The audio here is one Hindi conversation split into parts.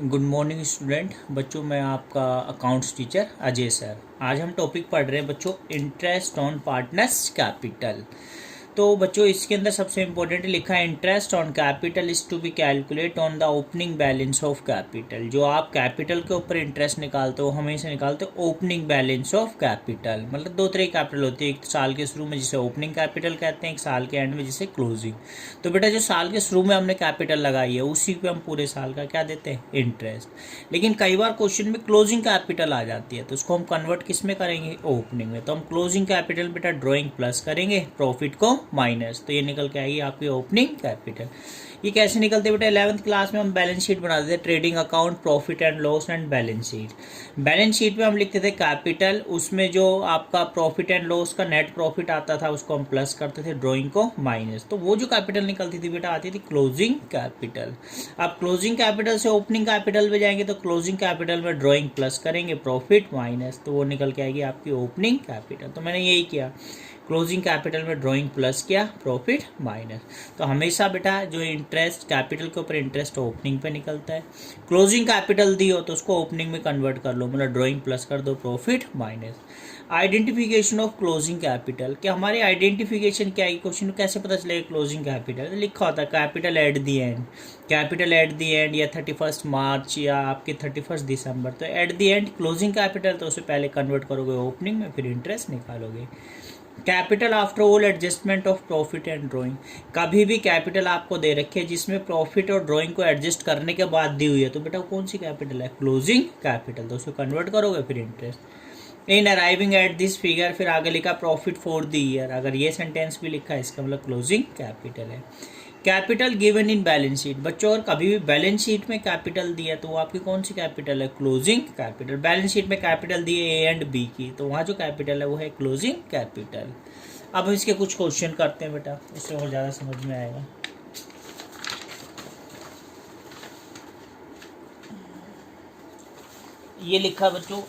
गुड मॉर्निंग स्टूडेंट बच्चों, मैं आपका अकाउंट्स टीचर अजय सर। आज हम टॉपिक पढ़ रहे हैं बच्चों इंटरेस्ट ऑन पार्टनर्स कैपिटल। तो बच्चों इसके अंदर सबसे इम्पोर्टेंट लिखा है interest on capital is to be calculate on the opening balance of capital. जो आप कैपिटल के ऊपर इंटरेस्ट निकालते हो हमेशा निकालते हो ओपनिंग बैलेंस ऑफ कैपिटल। मतलब दो तरह की कैपिटल होती है, एक साल के शुरू में जिसे ओपनिंग कैपिटल कहते हैं, एक साल के एंड में जिसे क्लोजिंग। तो बेटा जो साल के शुरू में हमने कैपिटल लगाई है उसी पे हम पूरे साल का क्या देते हैं, इंटरेस्ट। लेकिन कई बार क्वेश्चन में क्लोजिंग कैपिटल आ जाती है तो उसको हम कन्वर्ट किस में करेंगे, ओपनिंग में। तो हम क्लोजिंग कैपिटल बेटा ड्राइंग प्लस करेंगे, प्रॉफिट को माइनस, तो ये निकल के आएगी आपकी ओपनिंग कैपिटल। ये कैसे निकलते बेटा, 11th क्लास में हम बैलेंस शीट बनाते थे, trading account, profit and loss and balance sheet. Balance शीट में हम लिखते थे कैपिटल, उसमें जो आपका प्रॉफिट एंड लॉस का नेट प्रॉफिट आता था उसको हम प्लस करते थे, ड्राइंग को माइनस। तो वो जो कैपिटल निकलती थी बेटा आती थी क्लोजिंग कैपिटल। अब क्लोजिंग कैपिटल से ओपनिंग कैपिटल में जाएंगे तो क्लोजिंग कैपिटल में ड्राइंग प्लस करेंगे, प्रॉफिट माइनस, तो वो निकल के आएगी आपकी ओपनिंग कैपिटल। तो मैंने यही किया, क्लोजिंग कैपिटल में ड्राइंग प्लस किया, प्रॉफिट माइनस। तो हमेशा बेटा जो इंटरेस्ट कैपिटल के ऊपर इंटरेस्ट ओपनिंग पे निकलता है। क्लोजिंग कैपिटल दी हो तो उसको ओपनिंग में कन्वर्ट कर लो, मतलब ड्राइंग प्लस कर दो, profit minus. Identification of closing capital, कि हमारी आइडेंटिफिकेशन क्या है, क्वेश्चन में कैसे पता चलेगा क्लोजिंग कैपिटल। लिखा होता है capital at the and, capital at the and, या 31 मार्च या आपके 31 दिसंबर। तो at the and closing capital, तो उसे पहले कन्वर्ट करोगे ओपनिंग में, फिर इंटरेस्ट निकालोगे। Capital after all adjustment of profit and drawing, कभी भी कैपिटल आपको दे रखी है जिसमें प्रॉफिट और ड्राइंग को एडजस्ट करने के बाद दी हुई है तो बेटा कौन सी कैपिटल है, क्लोजिंग कैपिटल। तो उसको कन्वर्ट करोगे फिर interest. In arriving at this figure, फिर आगे लिखा प्रॉफिट फॉर द ईयर, अगर ये सेंटेंस भी लिखा है इसका मतलब क्लोजिंग कैपिटल है। Capital given in balance sheet, बच्चों और कभी भी बैलेंस शीट में कैपिटल दिया तो वो आपकी कौन सी कैपिटल है, क्लोजिंग कैपिटल। बैलेंस शीट में कैपिटल दिए ए एंड बी की, तो वहाँ जो कैपिटल है वो है क्लोजिंग कैपिटल। अब हम इसके कुछ क्वेश्चन करते हैं बेटा, इससे और ज़्यादा समझ में आएगा। ये लिखा बच्चों,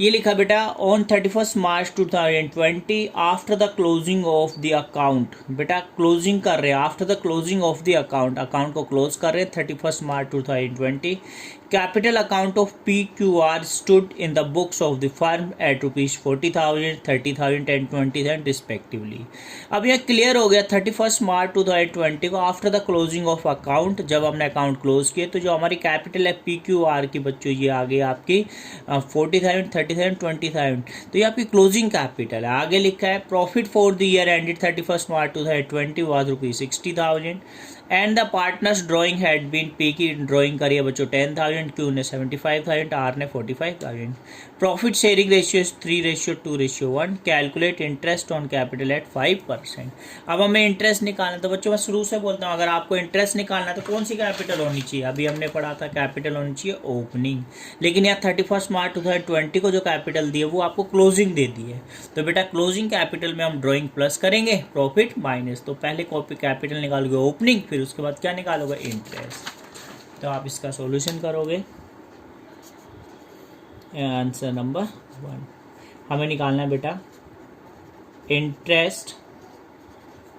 ये लिखा बेटा on 31 March 2020 after the closing of the account. बेटा क्लोजिंग कर रहे हैं, after the closing of the account, account को क्लोज कर रहे हैं 31 March 2020। Capital account of PQR stood in the books of the firm at ₹40,000, 30,000 and 20,000 respectively. अब यह क्लियर हो गया 31 मार्च 2020 को after the closing of account, जब हमने अकाउंट क्लोज किए तो जो हमारी कैपिटल है PQR की बच्चों ये आ गई आपकी 40,000, 30,000, 20,000, तो ये आपकी क्लोजिंग कैपिटल है। आगे लिखा है profit for the year ended 31 March 2020 was ₹60,000 and the partners drawing had been, P की ड्राइंग करी है बच्चों 10,000, क्यू ने 75,000, आर ने 45,000। Profit sharing ratio 3:2:1। Calculate interest on capital eight 5%। अब हमें इंटरेस्ट निकालना, तो बच्चों मैं शुरू से बोलता हूँ अगर आपको इंटरेस्ट निकालना है तो कौन सी कैपिटल होनी चाहिए, अभी हमने पढ़ा था कैपिटल होनी चाहिए ओपनिंग, लेकिन यहाँ 31 मार्च 2020 को जो कैपिटल दी है वो आपको क्लोजिंग दे दी है। तो बेटा क्लोजिंग कैपिटल में हम ड्राइंग प्लस करेंगे, प्रॉफिट माइनस। तो पहले कॉपी कैपिटल निकालोगे ओपनिंग, फिर उसके बाद क्या निकालोगे, इंटरेस्ट। तो आप इसका सॉल्यूशन करोगे। आंसर नंबर 1 हमें निकालना है बेटा इंटरेस्ट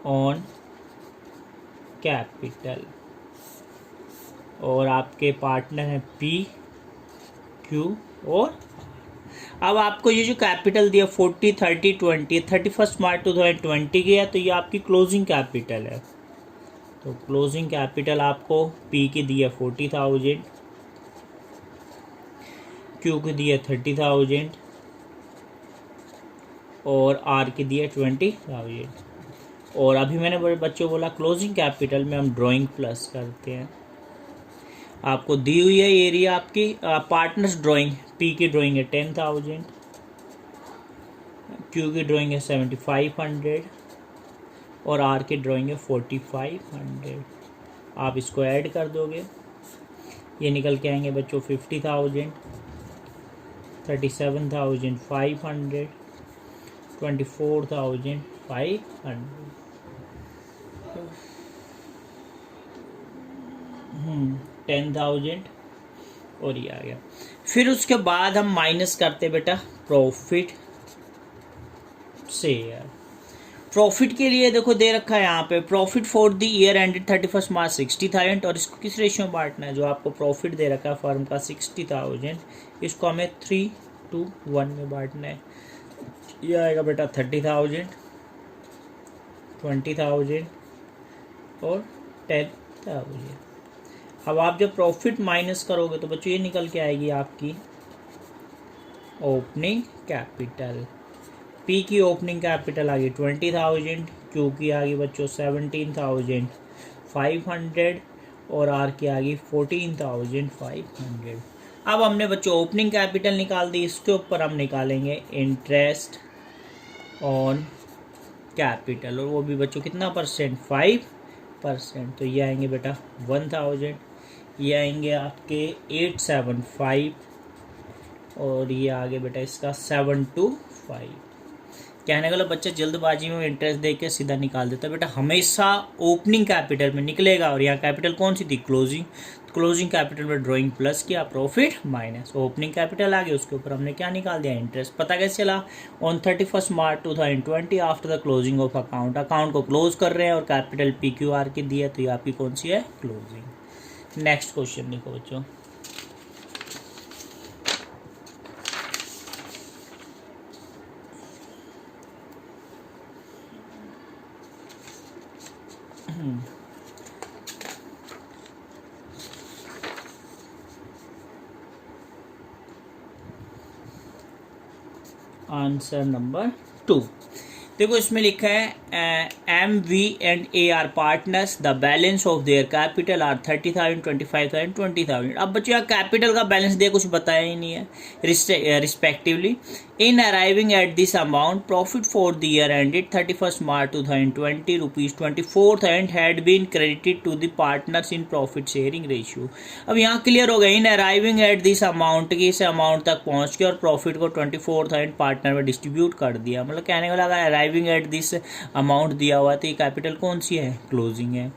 ऑन कैपिटल, और आपके पार्टनर है P, Q और। अब आपको ये जो कैपिटल दिया 40, 30, 20, 31 मार्च 2020 की है तो ये आपकी क्लोजिंग कैपिटल है। तो क्लोजिंग कैपिटल आपको P की दी है 40,000, Q की दी है 30,000 और R की दी है 20,000। और अभी मैंने बच्चों बोला क्लोजिंग कैपिटल में हम ड्राइंग प्लस करते हैं। आपको दी हुई है एरिया आपकी पार्टनर्स ड्राइंग, P की ड्राइंग है 10,000, Q की ड्राइंग है 7,500 और R की ड्राइंग है 4,500। आप इसको ऐड कर दोगे, ये निकल के आएंगे बच्चों 50,000, 37,500, 24,500, 10,000 और ये आ गया। फिर उसके बाद हम माइनस करते बेटा प्रॉफिट से। प्रॉफिट के लिए देखो दे रखा है यहाँ पे profit for the year ended 31 मार्च 60,000 और इसको किस रेशियो में बांटना है, जो आपको प्रॉफिट दे रखा है फर्म का 60,000, इसको हमें 3:1 में बांटना है। ये आएगा बेटा 30,000, 20,000 और 10,000। अब आप जब प्रॉफिट माइनस करोगे तो बच्चों ये निकल के आएगी आपकी ओपनिंग कैपिटल। पी की ओपनिंग कैपिटल आ गई 20,000, क्यू की आ गई बच्चों 17,500 और आर की आ गई 14,500। अब हमने बच्चों ओपनिंग कैपिटल निकाल दी, इसके ऊपर हम निकालेंगे इंटरेस्ट ऑन कैपिटल, और वो भी बच्चों कितना परसेंट, 5%। तो ये आएंगे बेटा 1,000, ये आएंगे आपके 875 और ये आगे बेटा इसका 725। कहने का बच्चा जल्दबाजी में इंटरेस्ट दे के सीधा निकाल देता है, बेटा हमेशा ओपनिंग कैपिटल में निकलेगा। और यहाँ कैपिटल कौन सी थी, क्लोजिंग। क्लोजिंग कैपिटल में ड्राइंग प्लस किया, प्रॉफिट माइनस, ओपनिंग कैपिटल आ गया, उसके ऊपर हमने क्या निकाल दिया, इंटरेस्ट। पता कैसे चला, on 31 March 2020 after the closing of account, account को क्लोज कर रहे हैं और कैपिटल PQR की दी है, तो ये आपकी कौन सी है, क्लोजिंग। नेक्स्ट क्वेश्चन देखो बच्चों, आंसर नंबर 2। देखो इसमें लिखा है MV&A are partners, the balance of their capital are 30,000, 25,000, 20,000। अब बच्चों यहाँ कैपिटल का बैलेंस दिया, कुछ बताया ही नहीं है respectively. In arriving at this amount profit for the year ended 31 March 2020 ₹24,000 had been credited to the partners in profit sharing ratio. अब यहाँ क्लियर हो गया, in arriving at this amount की, इस अमाउंट तक पहुँच के और प्रॉफिट को 24,000 पार्टनर में डिस्ट्रीब्यूट कर दिया। मतलब कहने को लगा अराइविंग एट दिस अमाउंट दिया हुआ, तो ये कैपिटल कौन सी है, क्लोजिंग है।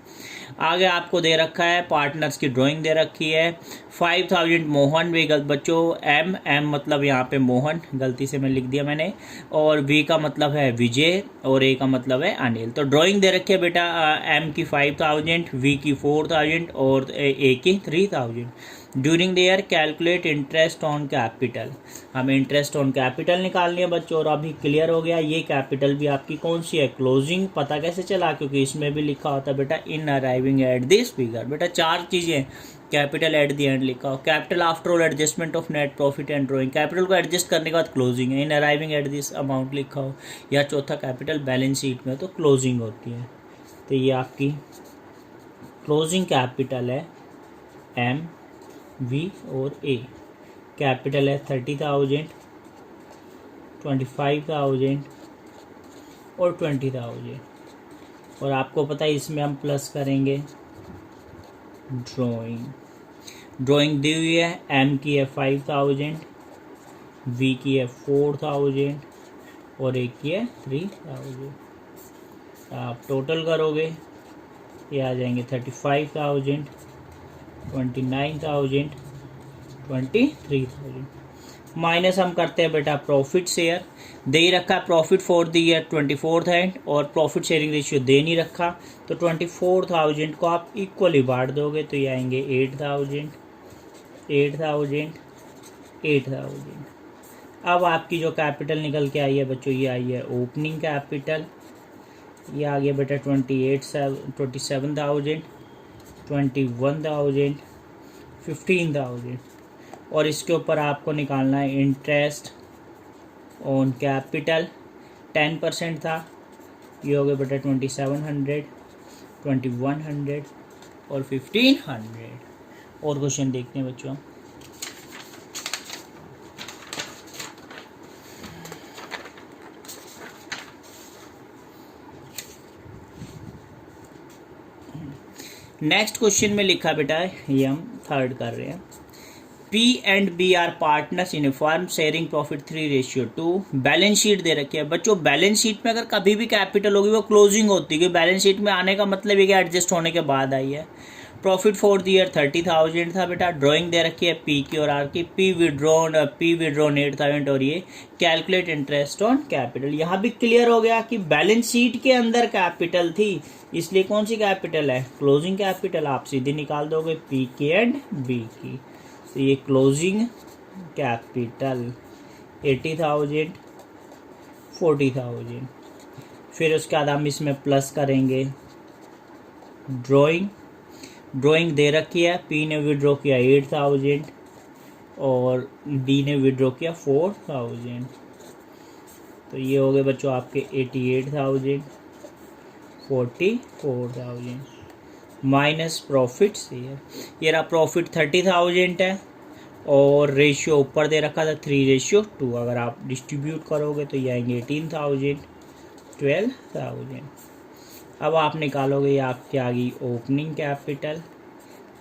आगे आपको दे रखा है पार्टनर्स की ड्राइंग दे रखी है, 5,000 मोहन, वे गलत बच्चों एम मतलब यहाँ पे मोहन, गलती से मैं लिख दिया मैंने, और वी का मतलब है विजय और ए का मतलब है अनिल। तो ड्राइंग दे रखी है बेटा एम की 5,000, वी की 4,000 और ए की 3,000। During the year calculate interest on capital, हमें इंटरेस्ट ऑन कैपिटल निकालनी है बच्चों। और अभी क्लियर हो गया, ये कैपिटल भी आपकी कौन सी है, क्लोजिंग। पता कैसे चला, क्योंकि इसमें भी लिखा होता है बेटा इन अराइविंग एट दिस फिगर। बेटा चार चीज़ें, कैपिटल एट द एंड लिखा हो, capital after all adjustment of net profit and drawing, capital को एडजस्ट करने के बाद क्लोजिंग है, इन अराइविंग एट दिस अमाउंट लिखा हो, या चौथा कैपिटल बैलेंस शीट में तो क्लोजिंग होती है। तो ये आपकी क्लोजिंग कैपिटल है एम, वी और ए। कैपिटल है 30,000, 25,000 और 20,000। और आपको पता है इसमें हम प्लस करेंगे ड्राइंग दी हुई है, एम की है 5,000, वी की है 4,000 और ए की है 3,000। आप टोटल करोगे ये आ जाएंगे 35,000, 29,000, 23,000। माइनस हम करते हैं बेटा प्रॉफिट शेयर, दे ही रखा है प्रॉफिट फॉर द ईयर 24,000 और प्रॉफिट शेयरिंग रेशियो दे नहीं रखा, तो 24,000 को आप इक्वली बांट दोगे, तो ये आएंगे 8,000, 8,000, 8,000। अब आपकी जो कैपिटल निकल के आई है बच्चों, ये आई है ओपनिंग कैपिटल, ये आ गया बेटा 27,000, 21,000, 15,000। और इसके ऊपर आपको निकालना है इंटरेस्ट ऑन कैपिटल, 10% था, ये हो गया बेटा 2,700, 2,100 और 1,500। और क्वेश्चन देखते हैं बच्चों, नेक्स्ट क्वेश्चन में लिखा बेटा, ये हम थर्ड कर रहे हैं, P and B are partners in a firm sharing profit 3:2। Balance sheet दे रखी है बच्चों, बैलेंस शीट में अगर कभी भी कैपिटल होगी वो क्लोजिंग होती है, बैलेंस शीट में आने का मतलब ये कि एडजस्ट होने के बाद आई है। प्रॉफिट फॉर द ईयर 30,000 था बेटा। ड्राइंग दे रखी है पी की और आर की। पी विड्रॉन 8,000 और ये कैलकुलेट इंटरेस्ट ऑन कैपिटल। यहाँ भी क्लियर हो गया कि बैलेंस शीट के अंदर कैपिटल थी, इसलिए कौन सी कैपिटल है, क्लोजिंग कैपिटल। आप सीधे निकाल दोगे पी की एंड बी की। तो ये क्लोजिंग कैपिटल 80,000 40,000। फिर उसके बाद हम इसमें प्लस करेंगे ड्राइंग दे रखी है। पी ने विड्रॉ किया 8,000 और डी ने विड्रॉ किया 4,000। तो ये हो गए बच्चों आपके 88,000 44,000 माइनस प्रॉफिट से ये रहा प्रॉफिट 30,000 है और रेशियो ऊपर दे रखा था 3:2। अगर आप डिस्ट्रीब्यूट करोगे तो ये आएंगे 18,000 12,000। अब आप निकालोगे ये आपकी आ गई ओपनिंग कैपिटल,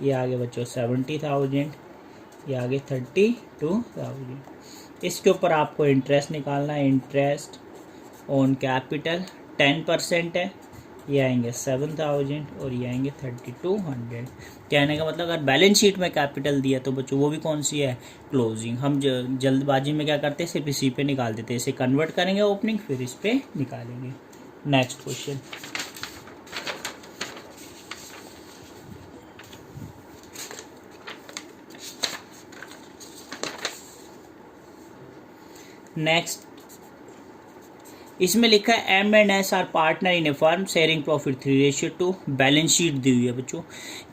ये आगे बच्चों 70,000, ये आगे 32,000। इसके ऊपर आपको इंटरेस्ट निकालना है। इंटरेस्ट ऑन कैपिटल 10% है, ये आएंगे 7,000 और ये आएंगे 3,200। कहने का मतलब अगर बैलेंस शीट में कैपिटल दिया तो बच्चों वो भी कौन सी है, क्लोजिंग। हम जल्दबाजी में क्या करते हैं, सिर्फ इसी पे निकाल देते हैं। इसे कन्वर्ट करेंगे ओपनिंग, फिर इस पे निकालेंगे। Next question. नेक्स्ट इसमें लिखा है M and S are partner in a firm sharing profit 3:2। Balance sheet दी हुई है बच्चों,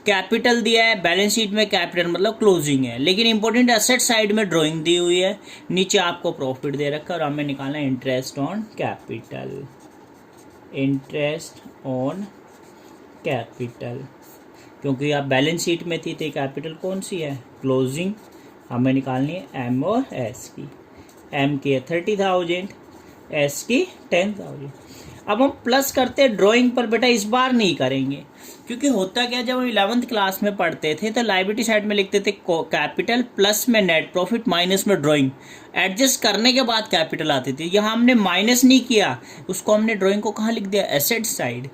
कैपिटल दिया है। बैलेंस शीट में कैपिटल मतलब क्लोजिंग है, लेकिन इंपॉर्टेंट एसेट साइड में ड्राइंग दी हुई है। नीचे आपको प्रॉफिट दे रखा है और हमें निकालना है interest on capital. Interest on capital क्योंकि आप बैलेंस शीट में थी तो कैपिटल कौन सी है, क्लोजिंग। हमें निकालनी है एम और एस की। एम की है 30,000, एस की 10,000। अब हम प्लस करते हैं ड्राइंग पर बेटा, इस बार नहीं करेंगे क्योंकि होता क्या, जब हम 11th क्लास में पढ़ते थे तो लायबिलिटी साइड में लिखते थे कैपिटल, प्लस में नेट प्रॉफिट, माइनस में ड्राइंग। एडजस्ट करने के बाद कैपिटल आती थी। यहाँ हमने माइनस नहीं किया, उसको हमने ड्राइंग को कहाँ लिख दिया, एसेट साइड।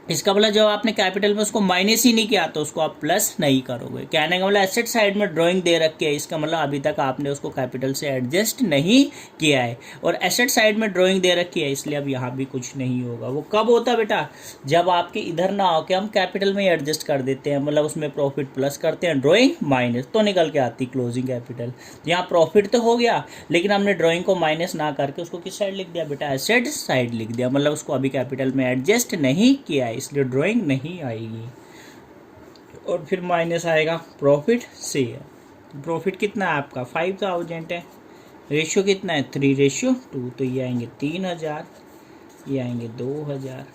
इसका मतलब जब आपने कैपिटल में उसको माइनस ही नहीं किया तो उसको आप प्लस नहीं करोगे। कहने का मतलब एसेट साइड में ड्राइंग दे रखी है, इसका मतलब अभी तक आपने उसको कैपिटल से एडजस्ट नहीं किया है। और एसेट साइड में ड्राइंग दे रखी है, इसलिए अब यहाँ भी कुछ नहीं होगा। वो कब होता है बेटा, जब आपके इधर ना हो के हम कैपिटल में ही एडजस्ट कर देते हैं, मतलब उसमें प्रॉफिट प्लस करते हैं, ड्राइंग माइनस, तो निकल के आती क्लोजिंग कैपिटल। यहाँ प्रॉफिट तो हो गया, लेकिन हमने ड्राइंग को माइनस ना करके उसको किस साइड लिख दिया बेटा, एसेट साइड लिख दिया, मतलब उसको अभी कैपिटल में एडजस्ट नहीं किया है, इसलिए ड्राइंग नहीं आएगी। और फिर माइनस आएगा प्रॉफिट से। प्रॉफिट कितना है आपका 5,000 है, रेशियो कितना है 3:2। तो ये आएंगे 3,000, ये आएंगे 2,000।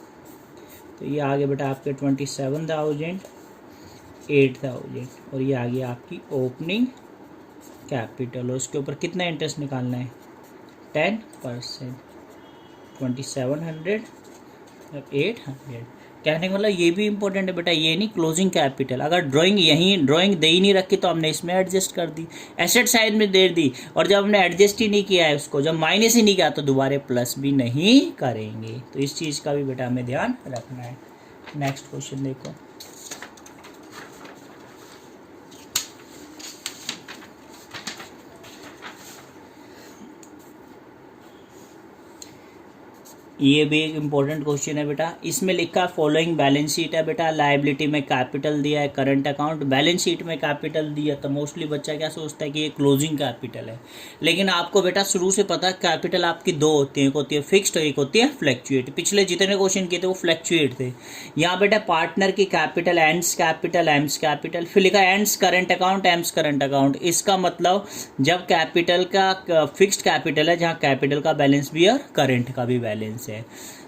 तो ये आगे बेटा आपके 27,000 8,000 और ये आगे आपकी ओपनिंग कैपिटल। और उसके ऊपर कितना इंटरेस्ट निकालना है 10%, 2,700 और 800। कहने का मतलब ये भी इंपॉर्टेंट है बेटा, ये नहीं क्लोजिंग कैपिटल। अगर ड्राइंग दे ही नहीं रखी तो हमने इसमें एडजस्ट कर दी, एसेट साइड में दे दी। और जब हमने एडजस्ट ही नहीं किया है उसको, जब माइनस ही नहीं किया तो दोबारा प्लस भी नहीं करेंगे। तो इस चीज़ का भी बेटा हमें ध्यान रखना है। नेक्स्ट क्वेश्चन देखो। ये भी एक इम्पोर्टेंट क्वेश्चन है बेटा। इसमें लिखा फॉलोइंग बैलेंस शीट है बेटा, लायबिलिटी में कैपिटल दिया है, करंट अकाउंट। बैलेंस शीट में कैपिटल दिया तो मोस्टली बच्चा क्या सोचता है कि ये क्लोजिंग कैपिटल है, लेकिन आपको बेटा शुरू से पता है कैपिटल आपकी दो होती है, एक होती है फिक्स्ड और एक होती है फ्लैक्चुएट। पिछले जितने क्वेश्चन किए थे वो फ्लैक्चुएट थे। यहाँ बेटा पार्टनर की capital ends capital, AIIMS capital, फिर लिखा ends current account, AIIMS current account. इसका मतलब जब कैपिटल का फिक्स्ड कैपिटल है, जहाँ कैपिटल का बैलेंस भी है और करंट का भी बैलेंस है,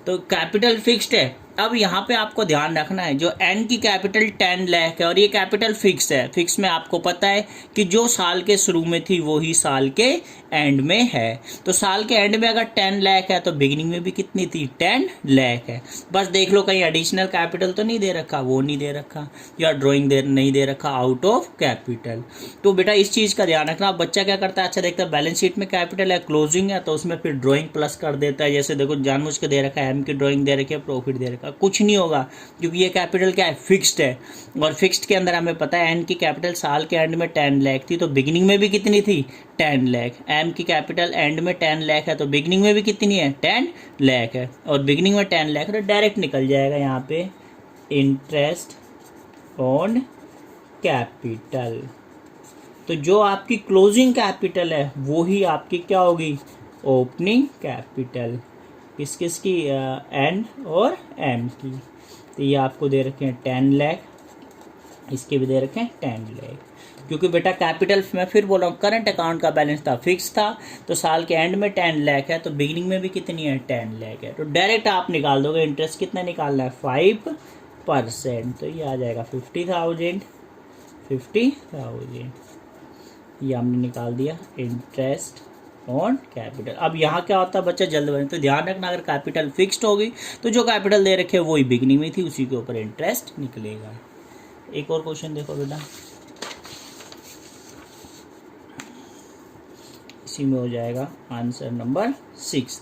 तो कैपिटल फिक्स्ड है। अब यहाँ पे आपको ध्यान रखना है, जो एन की कैपिटल 10 लाख है और ये कैपिटल फिक्स है। फिक्स में आपको पता है कि जो साल के शुरू में थी वो ही साल के एंड में है। तो साल के एंड में अगर 10 लाख है तो बिगिनिंग में भी कितनी थी 10 लाख है। बस देख लो कहीं एडिशनल कैपिटल तो नहीं दे रखा, वो नहीं दे रखा, या ड्राइंग नहीं दे रखा आउट ऑफ कैपिटल। तो बेटा इस चीज़ का ध्यान रखना। बच्चा क्या करता है, अच्छा देखता है बैलेंस शीट में कैपिटल है, क्लोजिंग है, तो उसमें फिर ड्राइंग प्लस कर देता है। जैसे देखो जानबूझ के दे रखा है, एम की ड्राइंग दे रखी है, प्रॉफिट दे रखा है, जाएगा, कुछ नहीं होगा, क्योंकि ये कैपिटल क्या है, फिक्स्ड है। और फिक्स्ड के अंदर हमें पता है एन की कैपिटल साल के एंड में 10 लाख थी, तो बिगिनिंग में भी कितनी थी, 10 लाख। एम की कैपिटल एंड में 10 लाख है, तो बिगिनिंग में भी कितनी है, 10 लाख है। और बिगिनिंग में 10 लाख, तो डायरेक्ट निकल जाएगा यहाँ पे इंटरेस्ट ऑन कैपिटल। तो जो आपकी क्लोजिंग कैपिटल है वो ही आपकी क्या होगी, ओपनिंग कैपिटल। किस किस की, एन और एम की। तो ये आपको दे रखे हैं 10 लाख, इसके भी दे रखे हैं 10 लाख, क्योंकि बेटा कैपिटल मैं फिर बोल रहा हूँ करंट अकाउंट का बैलेंस था, फिक्स था, तो साल के एंड में 10 लाख है, तो बिगिनिंग में भी कितनी है, 10 लाख है। तो डायरेक्ट आप निकाल दोगे इंटरेस्ट कितना निकालना है, 5%। तो ये आ जाएगा 50,000, 50,000 ये हमने निकाल दिया इंटरेस्ट ऑन कैपिटल। अब यहाँ क्या होता है बच्चा, जल्द बने, तो ध्यान रखना अगर कैपिटल फिक्स्ड होगी तो जो कैपिटल दे रखे वही बिगनिंग में थी, उसी के ऊपर इंटरेस्ट निकलेगा। एक और क्वेश्चन देखो बेटा, इसी में हो जाएगा आंसर नंबर 6।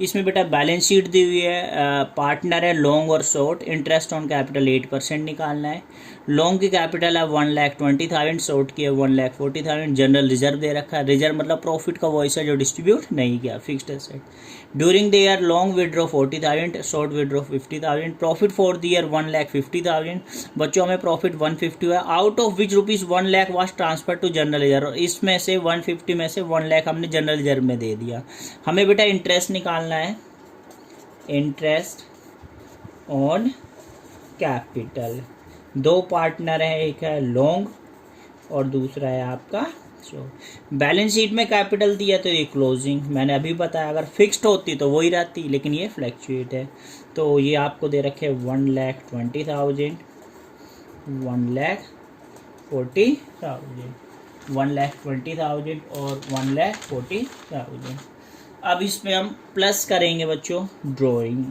इसमें बेटा बैलेंस शीट दी हुई है, पार्टनर है लॉन्ग और शॉर्ट, इंटरेस्ट ऑन कैपिटल 8% निकालना है। लॉन्ग की कैपिटल है 1,20,000, शॉर्ट की है 1,40,000। जनरल रिजर्व दे रखा है, रिजर्व मतलब प्रॉफिट का वॉइस है जो डिस्ट्रीब्यूट नहीं किया, fixed asset. During the year long withdraw 40,000, short withdraw 50,000। Profit for the year 1,50,000। बच्चों में प्रॉफिट 150 है, out of which rupees 1 lakh was transfer to general reserve. इसमें से 150 में से 1 लाख हमने जनरल रिजर्व में दे दिया। हमें बेटा इंटरेस्ट निकालना है, इंटरेस्ट ऑन कैपिटल। दो पार्टनर है, एक है लॉन्ग और दूसरा है आपका शॉर्ट। बैलेंस शीट में कैपिटल दिया तो ये क्लोजिंग, मैंने अभी बताया अगर फिक्स्ड होती तो वही रहती, लेकिन ये फ्लैक्चुएट है। तो ये आपको दे रखे 1,20,000, 1,40,000, 1,20,000 और 1,40,000। अब इसमें हम प्लस करेंगे बच्चों ड्राइंग।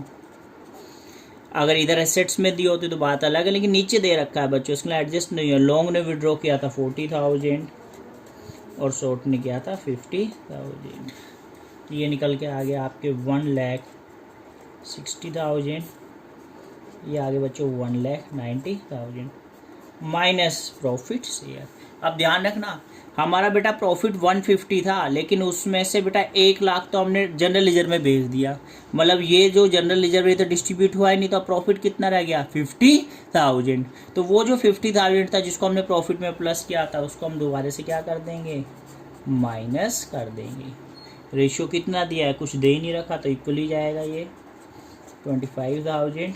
अगर इधर एसेट्स में दी होती तो बात अलग है, लेकिन नीचे दे रखा है बच्चों, इसके लिए एडजस्ट नहीं है। लॉन्ग ने विड्रॉ किया था 40,000 और शॉर्ट ने किया था 50,000। ये निकल के आ गया आपके 1,60,000। ये आगे बच्चों 1,90,000 माइनस प्रॉफिट शेयर। अब ध्यान रखना हमारा बेटा प्रॉफिट 150 था, लेकिन उसमें से बेटा 1 लाख तो हमने जनरल रिजर्व में भेज दिया, मतलब ये जो जनरल रिजर्व है तो डिस्ट्रीब्यूट हुआ ही नहीं, तो प्रॉफिट कितना रह गया 50,000। तो वो जो 50,000 था जिसको हमने प्रॉफिट में प्लस किया था उसको हम दोबारा से क्या कर देंगे, माइनस कर देंगे। रेशियो कितना दिया है, कुछ दे ही नहीं रखा, तो इक्वल ही जाएगा ये 25,000,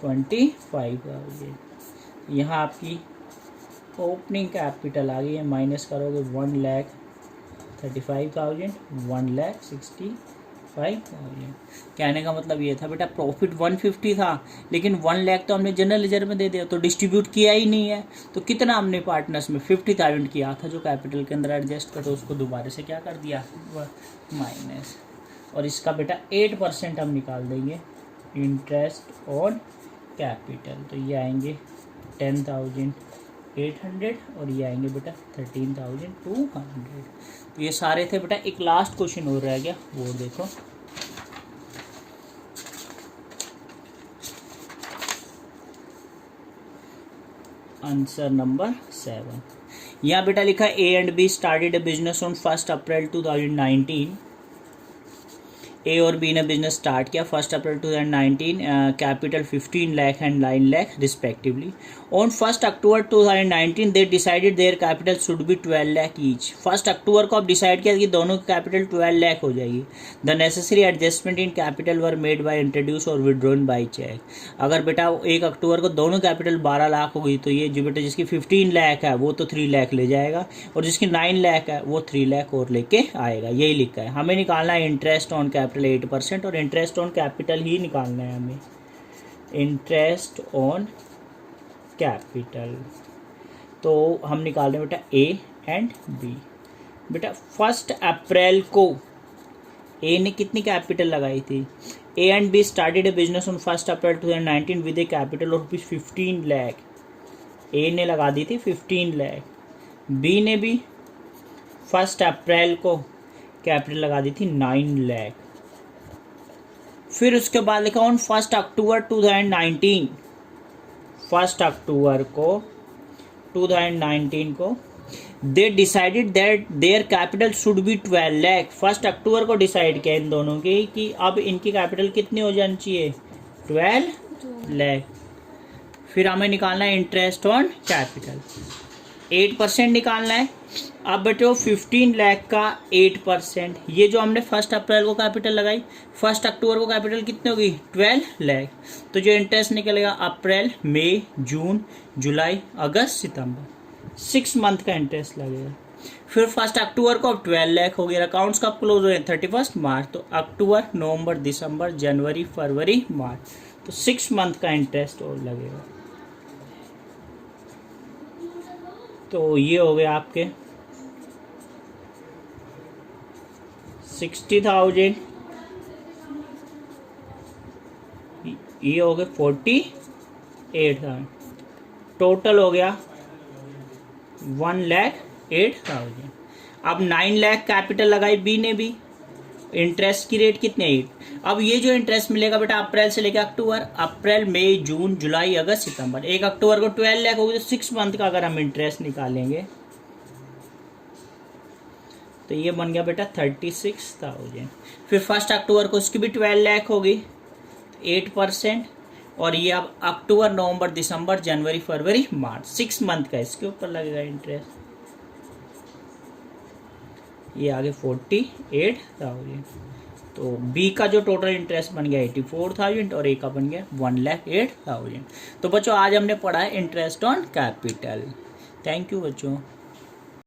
25,000। यहाँ आपकी ओपनिंग कैपिटल आ गई है, माइनस करोगे 1,35,000, 1,65,000। कहने का मतलब ये था बेटा प्रॉफिट 150 था, लेकिन 1 लाख तो हमने जनरल रिजर्व में दे दिया, तो डिस्ट्रीब्यूट किया ही नहीं है। तो कितना हमने पार्टनर्स में 50,000 किया था जो कैपिटल के अंदर एडजस्ट कर, तो उसको दोबारा से क्या कर दिया, माइनस। और इसका बेटा 8% हम निकाल देंगे इंटरेस्ट ऑन कैपिटल। तो ये आएंगे 10,800 और ये आएंगे बेटा 13,200। तो ये सारे थे बेटा। एक लास्ट क्वेश्चन और रह गया, वो देखो। Answer number 7। यहाँ बेटा लिखा ए and B started a business on 1 April 2019। ए और बी ने बिजनेस स्टार्ट किया 1 April 2019, capital 15 lakh and 9 lakh respectively. On 1 October 2019 they decided their capital should be 12 lakh each. 1 अक्टूबर को अब डिसाइड किया कि दोनों की कैपिटल 12 लाख हो जाएगी। The necessary adjustment in capital were made by introduce और विड्रॉन बाय चेक। अगर बेटा 1 अक्टूबर को दोनों कैपिटल 12 लाख हो गई, तो ये जो बेटा जिसकी 15 लाख है वो तो 3 लाख ले जाएगा, और जिसकी 9 लाख है वो 3 लाख और लेके आएगा। यही लिखा है। हमें निकालना है इंटरेस्ट ऑन कैपिटल 8% और इंटरेस्ट ऑन कैपिटल ही निकालना है हमें, इंटरेस्ट ऑन कैपिटल। तो हम निकाल रहे हैं बेटा ए एंड बी। बेटा 1 अप्रैल को ए ने कितनी कैपिटल लगाई थी, A and B started a business on 1 April 2019 with a capital of 15 lakh. A ने लगा दी थी 15 लाख, बी ने भी 1 अप्रैल को कैपिटल लगा दी थी 9 लाख। फिर उसके बाद लिखा ऑन 1 अक्टूबर 2019, 1 अक्टूबर को 2019 को they decided that their capital should be 12 lakh. 1 अक्टूबर को डिसाइड किया इन दोनों की कि अब इनकी कैपिटल कितनी हो जानी चाहिए, 12 लाख। फिर हमें निकालना है इंटरेस्ट ऑन कैपिटल, 8% निकालना है। अब बच्चों 15 लाख का 8%, ये जो हमने 1 अप्रैल को कैपिटल लगाई, 1 अक्टूबर को कैपिटल कितनी होगी, 12 लाख। तो जो इंटरेस्ट निकलेगा अप्रैल, मई, जून, जुलाई, अगस्त, सितंबर, 6 मंथ का इंटरेस्ट लगेगा। फिर 1 अक्टूबर को अब 12 लाख हो गया। अकाउंट्स कब क्लोज हो रहे हैं, 31 मार्च। तो अक्टूबर, नवंबर, दिसंबर, जनवरी, फरवरी, मार्च, तो 6 मंथ का इंटरेस्ट और लगेगा। तो ये हो गया आपके 60,000, ये हो गए 48,000, टोटल हो गया 1,08,000। अब 9 लाख कैपिटल लगाई बी ने भी, इंटरेस्ट की रेट कितने, 8। अब ये जो इंटरेस्ट मिलेगा बेटा अप्रैल से लेकर अक्टूबर, अप्रैल, मई, जून, जुलाई, अगस्त, सितंबर, 1 अक्टूबर को 12 लाख होगी। तो 6 मंथ का अगर हम इंटरेस्ट निकालेंगे तो ये बन गया बेटा 36,000। फिर 1 अक्टूबर को उसकी भी 12 लाख होगी, 8%। और ये अब अक्टूबर, नवंबर, दिसंबर, जनवरी, फरवरी, मार्च, 6 मंथ का इसके ऊपर लगेगा इंटरेस्ट। ये आगे 48,000। तो बी का जो टोटल इंटरेस्ट बन गया 84,000 और ए का बन गया 1,08,000। तो बच्चों आज हमने पढ़ा है interest on capital. Thank you बच्चों।